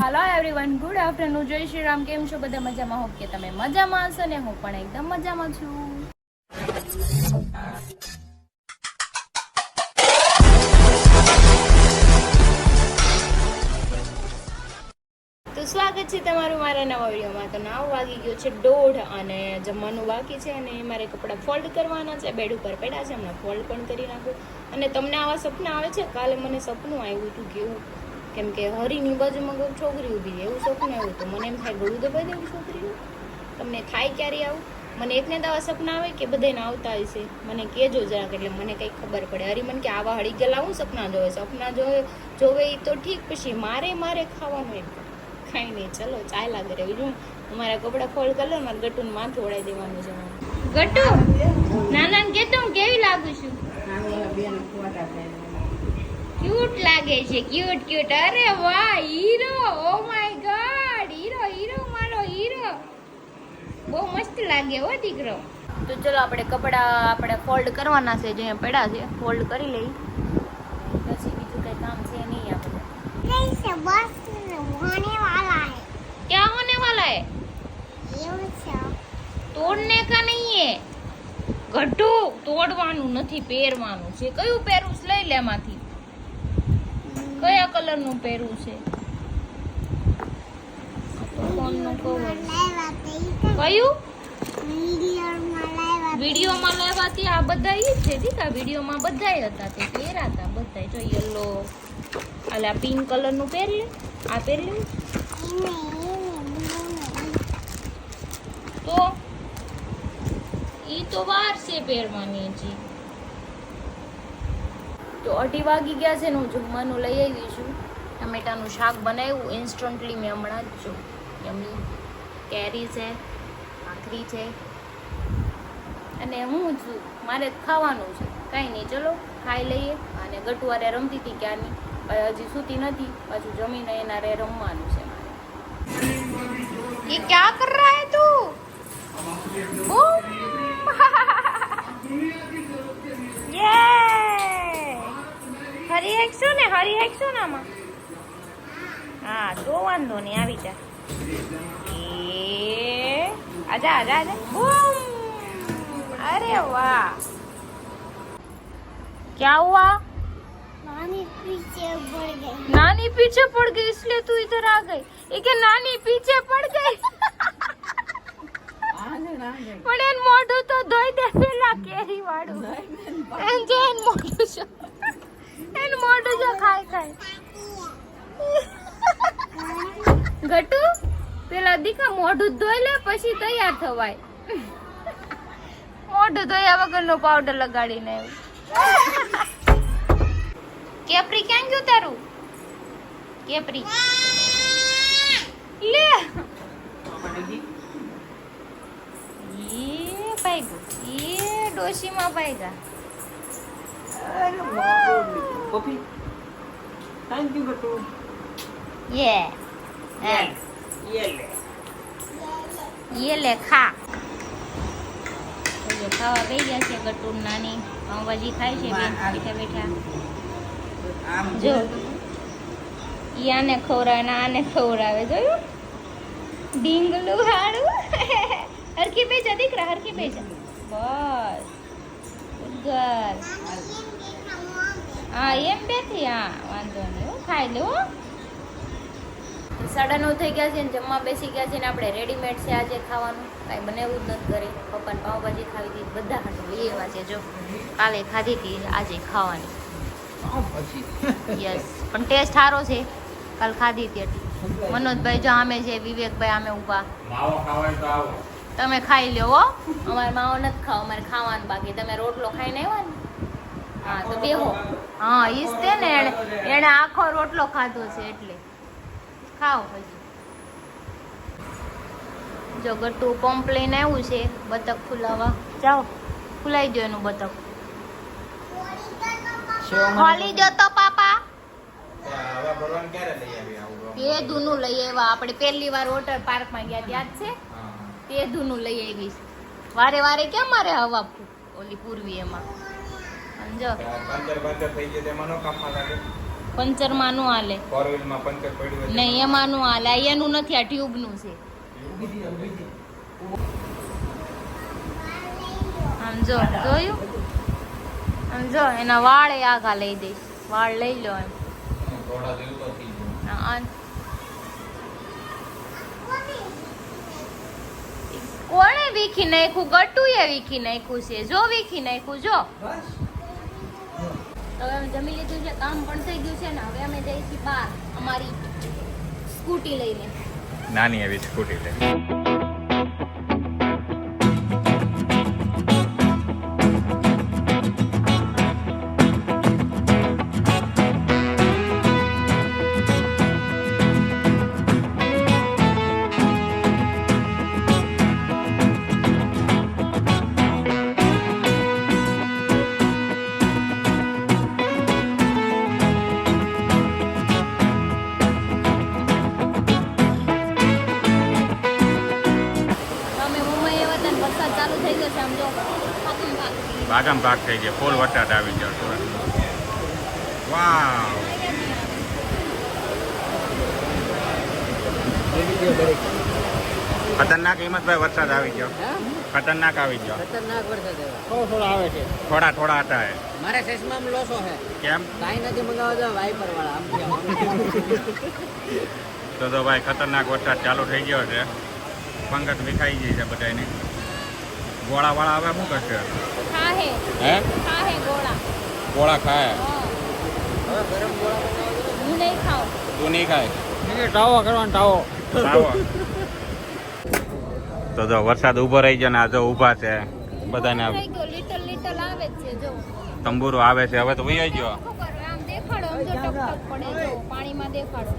Hello everyone, good afternoon, જય શ્રી રામ. કેમ છો બધા? મજામાં? હોપ કે તમે મજામાં હશો ને હું પણ એકદમ મજામાં છું. તો સ્વાગત છે તમારું મારા નવા વિડીયોમાં. તો 9 વાગી ગયો છે 1:30 અને જમવાનું બાકી છે અને મારે કપડાં ફોલ્ડ કરવાના છે. બેડ ઉપર પડ્યા છે, હમણાં ફોલ્ડ પણ કરી નાખું. અને તમને આવા સપના આવે છે? કાલે મને સપનું આવ્યું હતું કેવું, કેમ કે હરીની બાજુમાં કોઈ છોકરી ઊભી છે, એવું સપનું આવ્યું હતું. મને એમ થાય ગળું દબાઈ દેવું છોકરીનું. તમને થાય ક્યારે આવું? મને એકને તો આવા સપના આવે કે બધાને આવતા હોય છે, મને કહેજો જરાક, એટલે મને કંઈક ખબર પડે. હરી મને કે આવા હળી ગયેલા હું સપના જોવે એ તો ઠીક, પછી મારે ખાવાનું એમ ખાઈ નહીં. ચલો ચાલ્યા કરે. બીજું અમારા કપડાં ફોલ્ડ કરી લો, મારે ગટુનું માથું ઓળાઈ દેવાનું છે. ગટુ નાનાને કહેતો હું કેવી લાગુ છું? ક્યુટ લાગે છે, ક્યુટ. અરે વાહ, hero! Oh my God, hero મારો હીરો. બહુ મસ્ત લાગે હો દીકરો. તો ચલો આપણે ફોલ્ડ કરવાના છે, જે પડ્યા છે ફોલ્ડ કરી લઈ, પછી બીજું કઈ કામ છે નહીં. આપણે क्या होने वाला है? तोड़ने का नहीं है गड्ढू, તોડવાનું નથી, પહેરવાનું છે. કયું પહેરવું છે? લઈ લે માંથી. કયા કલર નું પહેરવું છે? ફોન નું કવર કયું? વિડીયોમાં લાવ્યા તે આ બધા ઈ છે દીકા, વિડીયોમાં બધાય હતા, તે પહેર્યા હતા બધાય. જો યલો, આ પિંક કલર નું પહેરી લે, આ પહેરી લે. તો ઈ તો વાર છે પહેરવાની હજી. તો 2:30 વાગી ગયા છે ને હું જમવાનું લઈ આવી છું. ટમેટાનું શાક બનાવ્યું ઇન્સ્ટન્ટલી મેં હમણાં જ. જો યમી કેરી છે, ભાખરી છે અને હું છું, મારે ખાવાનું છે. કાંઈ નહીં, ચલો ખાઈ લઈએ. અને ગટુવારે રમતી હતી ક્યાંની, હજી સૂતી નથી, પાછું જમીને એના રે રમવાનું છે મારે. ये क्या कर रहा है तू? હરી હેકશો ને આમાં. હા તો વાંધો નહીં, આવી જા. આજા. अरे वाह, क्या हुआ? नानी पीछे पड़ गई इसलिए तू इधर आ गई. ये क्या नानी पीछे पड़ गई? પણ એન મોઢું તો ધોઈ દે પેલા, કેરી વાળું. એન જો એન મોઢું જો ખાય. ગટુ પેલા દીકા મોઢું ધોઈ લે, પછી તૈયાર થવાય. મોઢું ધોયા વગરનો પાવડર લગાડીને કેપરી ક્યાં ગયું તારું? કેપરી લે. ડોશીમાં પાઈગા. ये ले खा. ખાવા ગઈ ગયા છે ગટુ. નાની પાઉંભાજી ખાય છે બેઠા. જો ઈ આને ખવડાવે ને આને ખવડાવે, જોયું? ડીંગલું હાડું. હરખી બેજા દીકરા, હરખી બેજા. બસ ગુડ ગર્લ. હા એમ બેઠી. હા વાંધો નહીં, ખાઈ લે. 9:30 થઈ ગયા છે ને જમવા બેસી ગયા છે ને આપણે રેડીમેડ છે આજે ખાવાનું, કાંઈ બનાવવું જ નથી ઘરે. પપ્પાને પાઉંભાજી ખાવી હતી, બધા હાટું લઈ આવ્યા છે. જો કાલે ખાધી હતી, આજે ખાવાની. યસ, પણ ટેસ્ટ સારો છે. કાલ ખાધી હતી એટલી. મનોજભાઈ જો આમે છે, વિવેકભાઈ આમે ઊભા. તમે ખાઈ લો હો, અમારે માવો નથી ખાવ, અમારે ખાવાનું બાકી. તમે રોટલો ખાઈને આવ્યા ને? હા તો બેહો. હા ઈજ તે ને, એણે આખો રોટલો ખાધો છે એટલે ખાઓ. પછી જો ગટ્ટુ પંપ લઈને આવ્યું છે બતક ખુલાવા. જાઓ ખુલાઈ દો એનું બતક. ખોલી દો તો પાપા. તે ધૂનું લઈ આવ્યા આપણે પહેલી વાર વોટર પાર્કમાં ગયા યાદ છે? તે ધૂનું લઈ આવી. વારે વારે કેમ મારે હવા ઓલી પૂર્વી એમાં. જો પંચર માં નો હાલે. ફોર વ્હીલ માં પંચર પડ્યું હોય નહીં એમાં નો હાલે. આ એનું નથી, આ ટ્યુબ નું છે. આમ જો જોયું, આમ જો એના વાળ એ આગા લઈ દઈશ. વાળ લઈ લો એમ. થોડા જેવું તો થઈ ગયું. કોણે વીખી નાખ્યું? ગટુએ વીખી નાખ્યું છે. જો વીખી નાખ્યું જો. હવે અમે જમી લીધું છે, કામ પણ થઈ ગયું છે ને હવે અમે જઈએ છીએ બહાર અમારી સ્કૂટી લઈને. નાની એવી સ્કૂટી છે. બાગામ ભાગ થઈ ગયા. ફૂલ વરસાદ આવી ગયો. વાવ, ખતરનાક હિંમતભાઈ વરસાદ આવી ગયો. ખતરનાક આવી ગયો. खतरनाक वरसाद है थोड़ा આવે છે થોડા થોડા હતા હે. મારે ચશ્મામાં લોસો છે કેમ? કાઈ નથી મંગાવવા દો વાઇપર વાળા આમ તો ભાઈ ખતરનાક વરસાદ ચાલુ થઈ ગયો છે. પંગત વિખાઈ ગઈ છે બધાની. ગોળા વાળા આવે શું કરશે? ખાહે હે ખાહે ગોળા. ગોળા ખાય? હવે ગરમ ગોળા બનાવો હું નહીં ખાઉં. તું નહીં ખાય? એ ટાવો કરવાનો ટાવો આવો. તો જો વરસાદ ઊભો રહી ગયો ને આ જો ઊભા છે બધાને. થઈ ગયો. લિટલ લિટલ આવે જ છે જો. તંબુરો આવે છે. હવે તો વહી ગયો. શું કરવું? આમ દેખાડો. આમ જો ટપ ટપ પડે જો પાણીમાં દેખાડો.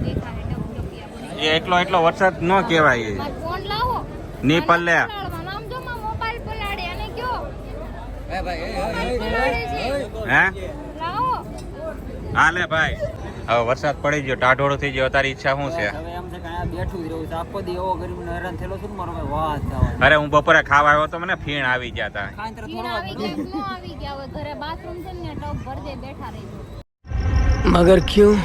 દેખાડે ટપ ટપિયા પડે. એ એટલો વરસાદ ન કહેવાય. મારો ફોન લાવો. ની પલ્લે આમ જો માં મોબાઈલ પલાડે અને કયો એ ભાઈ મોબાઈલ પલાડે છે. હે લાવો. હાલે ભાઈ. હવે વરસાદ પડી ગયો, ટાઢોળો થઈ ગયો. તારી ઈચ્છા શું છે? હવે એમ છે કે આ બેઠું જ રહું છે આખો દી એવો ગરીબને હેરાન થયેલો છું ને મારો ભાઈ વાત થવા અરે હું બપોરે ખાવા આવ્યો તો મને ફીણ આવી ગયા હતા. ખાઈને તરત પીણ થોડો આવી ગયા નો આવી ગયા. હવે ઘરે બાથરૂમ છે ને ટબ ભર દે બેઠા રહીજો. મગર ક્યું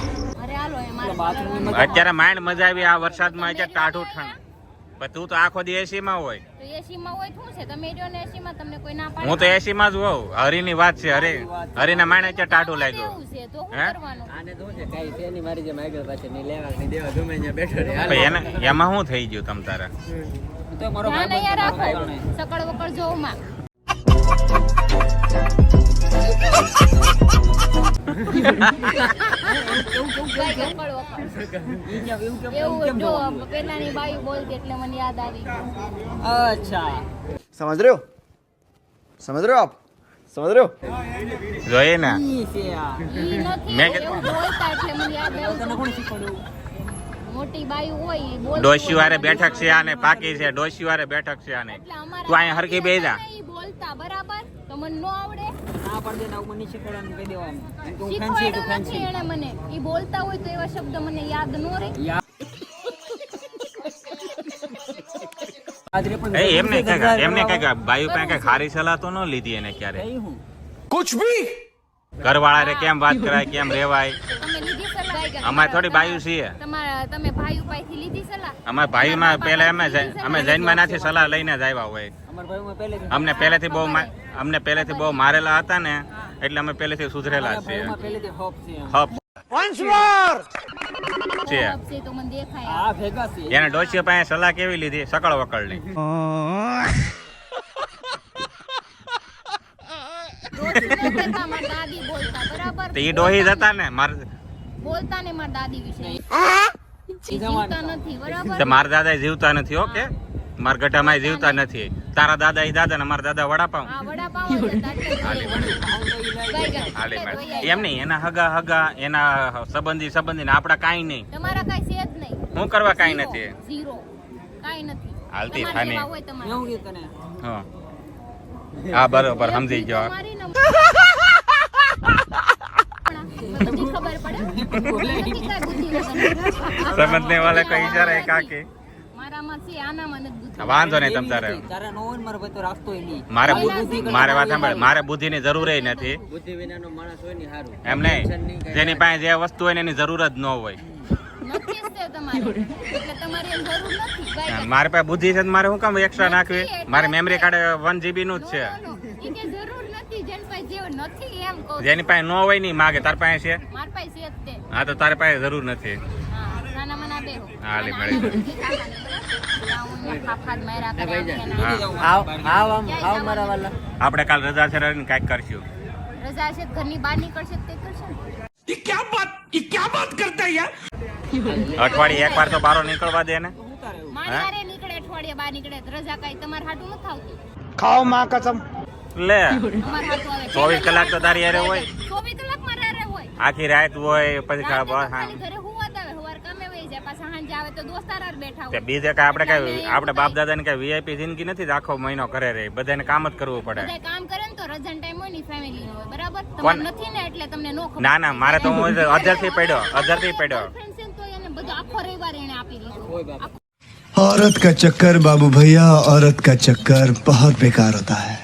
અરે હાલો એ મારે બાથરૂમ અત્યારે માઇન્ડ મજા આવી આ વરસાદમાં. અત્યારે ટાઢું ઠંડ. પણ તું તો આખો દી એસી માં હોય. તો એસી માં હોય શું છે? તમે જો ને એસી માં તમને કોઈ ના પાડે. હું તો એસી માં જ હોઉં. હરીની વાત છે. હરીના માઇન્ડ અત્યારે ટાઢું લાગ્યું. એવું છે તો શું હે? કરવાનું? આને તો છે કાઈ છે નહીં મારી જેમ આગળ પાછળ નહીં લેવા નહીં દેવા ગમે ત્યાં બેઠો રહે પણ એમાં શું થઈ ગયું તમ તારે? તો મારો ધ્યાન ભાઈ અહીંયા રાખો. ભાઈ સકળ વકળ જોઉં માં. સકળ વકળ. એવું જો પેલાની બાઈ બોલતી એટલે મને યાદ આવી ગયું. अच्छा समझ रहे हो समझ रहे हो आप समझ रहे हो જોઈએ ને ઈ છે આ ઈ નથી મેં કીધું. એવું બોલતા એટલે મને યાદ તને આવ્યું. કોણ શીખવાડ્યું મોટી બાઈ હોય ઈ બોલતી ડોશી વારે હોય. બેઠક છે આને પાકી છે. ડોશી વારે બેઠક છે આને. એટલે અમારા તું અહીંયા હરખી બેહી જા. ઈ બોલતા બરાબર તો મને નો આવડે. આ પડદે ના મને શીખવાડવાનું કહી દેવાનું એમ કે હું ફેન્સી ટુ શીખવાડ્યું નથી ફેન્સી એણે મને. ઈ બોલતા હોય તો એવા શબ્દ મને યાદ નો રહે. આદરે પણ એ એમને કઈ બાયુ પાસે કઈ ખારી સલાહ તો ન લીધી એને ક્યારે. કઈ હું ઘરવાળા રે કેમ વાત કરાય, કેમ રેવાય. તમે લીધી સલાહ? અમારે થોડી બાયુ છીએ. તમે ભાઈ પાસેથી લીધી સલાહ? અમારા ભાઈમાં પેલા અમે જૈનમાં નાથી સલાહ લઈને જ આવ્યા હોય. અમાર ભાઈમાં પહેલેથી અમને પહેલેથી બહુ મારેલા હતા ને એટલે અમે પહેલેથી સુધરેલા જ છીએ. ભાઈમાં પહેલેથી હોપ છે એમ. હપ છે. છે તો મને દેખાય. આ ભેગા છે એને ડોશી પાસે સલાહ કેવી લીધી? સકળ વકળની. ડોશી નથી કહેતા, મારી દાદી બોલતા બરાબર. તો ઈ ડોહી જ હતા ને. બોલતા ને મારી દાદી વિશે. ઈ જમાન જીવતા નથી બરાબર. તો મારા દાદા જીવતા નથી. ઓકે, મારા ગઢામાં જીવતા નથી. તારા દાદા ઈ દાદા ને મારા દાદા વડાપાવ. આ વડાપાવ જ હતા એટલે હાલે ગઈ ગઈ. હાલે એટલે મેડમ. ધોઈ એમ નહીં, એના હગા એના સંબંધી ને આપડા કાંઈ નહીં. તમારા કાંઈ છે જ નહીં. હું કરવા કાંઈ ઝીરો, નથી. ઝીરો. કાંઈ નથી. હાલતી તમારા થાની. જેવા હોય તમારા. એવું નહીં તને હા હા, બરોબર સમજી ગયો. તમારી ને બધી ખબર પડે. નથી કાંઈ બુદ્ધિ વગર. સમજને વાલે કોઈ ઈશારા હે કાકી. મારા આમાં છે આનામાં નથી બુદ્ધિ. વાંધો નહીં તમ તારે તારે નો હોય ને મારો ભાઈ તો રાખતોય નહીં. મારે વાત સાંભળ, મારે બુદ્ધિની જરૂર નથી. બુદ્ધિ વિનાનો માણસ હોય ને હારું. એમ નહીં, જેની પાસે જે વસ્તુ હોય ને એની જરૂર જ ન હોય. નથી જ તે તમારે એટલે તમારે એમ જરૂર નથી ભાઈ. મારી પાસે બુદ્ધિ છે તો મારે શું કામ એક્સ્ટ્રા નાખવી? મારી મેમરી કાર્ડ 1 GB નું જ છે. ઈ કે જરૂર નથી જેન પાસે જે નથી એમ કહું. જેની પાસે ન હોય નહીં માગે, તાર પાસે છે? માર પાસે છે જ તે. હા તો તારી પાસે જરૂર નથી. હા નાના મના બેહો. હા લે મળી જાય. આવ મારા વાલા. આપણે કાલ રજા છે ને કાંઈક કરશું. રજા છે ઘરની બહાર નીકળશે તે કરશે ને. અઠવાડિયે એકવાર તો બારો નીકળવા દે ને. મારે હારે નીકળે અઠવાડિયે બહાર નીકળે તો રજા કાંઈ તમારે હાટું નથી આવતું. खाओ माँ कसम લે અમારે હાટું આવે 24 કલાક તો તારી હારે હોય. 24 કલાક મારે હારે હોય. આખી રાત હોય પછી રાતે તો હા ખાલી ઘરે હુવા જ આવે હવાર કામે વહી જાય પાછા સાંજે આવે તો દોસ્તાર હારે બેઠા તે હોય. બીજે કઈ આપણે કઈ આપણે બાપ દાદા ને કઈ વીઆઈપી જિંદગી નથી જ આખો મહિનો ઘરે રહે. બધાને કામ જ કરવું પડે. બધાય કામ કરે ને તો રજાનો ટાઈમ હોય ને ફેમિલી નો હોય બરાબર. તમારે નથી ને એટલે તમને નો ખબર. ના ના મારે તો હું અધરથી પડ્યો. Girlfriend છે ને તો એને બધો આખો રવિવાર એને આપી દીધો. औरत का चक्कर बाबू भैया औरत का चक्कर बहुत बेकार होता है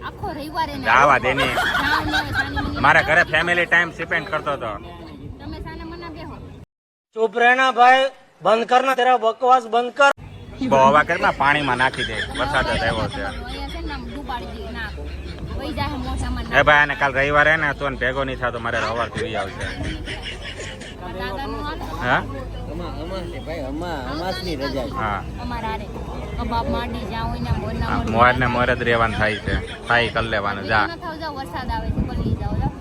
આખો રવિવાર એને આવા દેની જાણ ને સાની મની મારા ઘરે ફેમિલી ટાઈમ સ્પેન્ડ કરતો હતો. તમે સાના મના બેહો. चुप रहना भाई, बंद करना तेरा बकवास बंद कर. બહુ હવા કરમાં પાણીમાં નાખી દે. વરસાદ જ આવ્યો છે. અહીંયા છે ને આમ ડૂબાડી દે ના વહી જાય મોઢામાં એ ભાઈ અને કાલ રવિવારે ને તો ને ભેગો નહીં થતો મારે રવાર થી આવશે. દાદાનું હાલે હા અમાસ છે ભાઈ, અમાસની રજા છે. હા અમારા હારે કબાબ માંડી જાવ ને મોરના મોર ને મોર જ રહેવાનું થાય છે. થાય કરી લેવાનું જા. થાવ જાવ વરસાદ આવે છે પલળી જાવ જાવ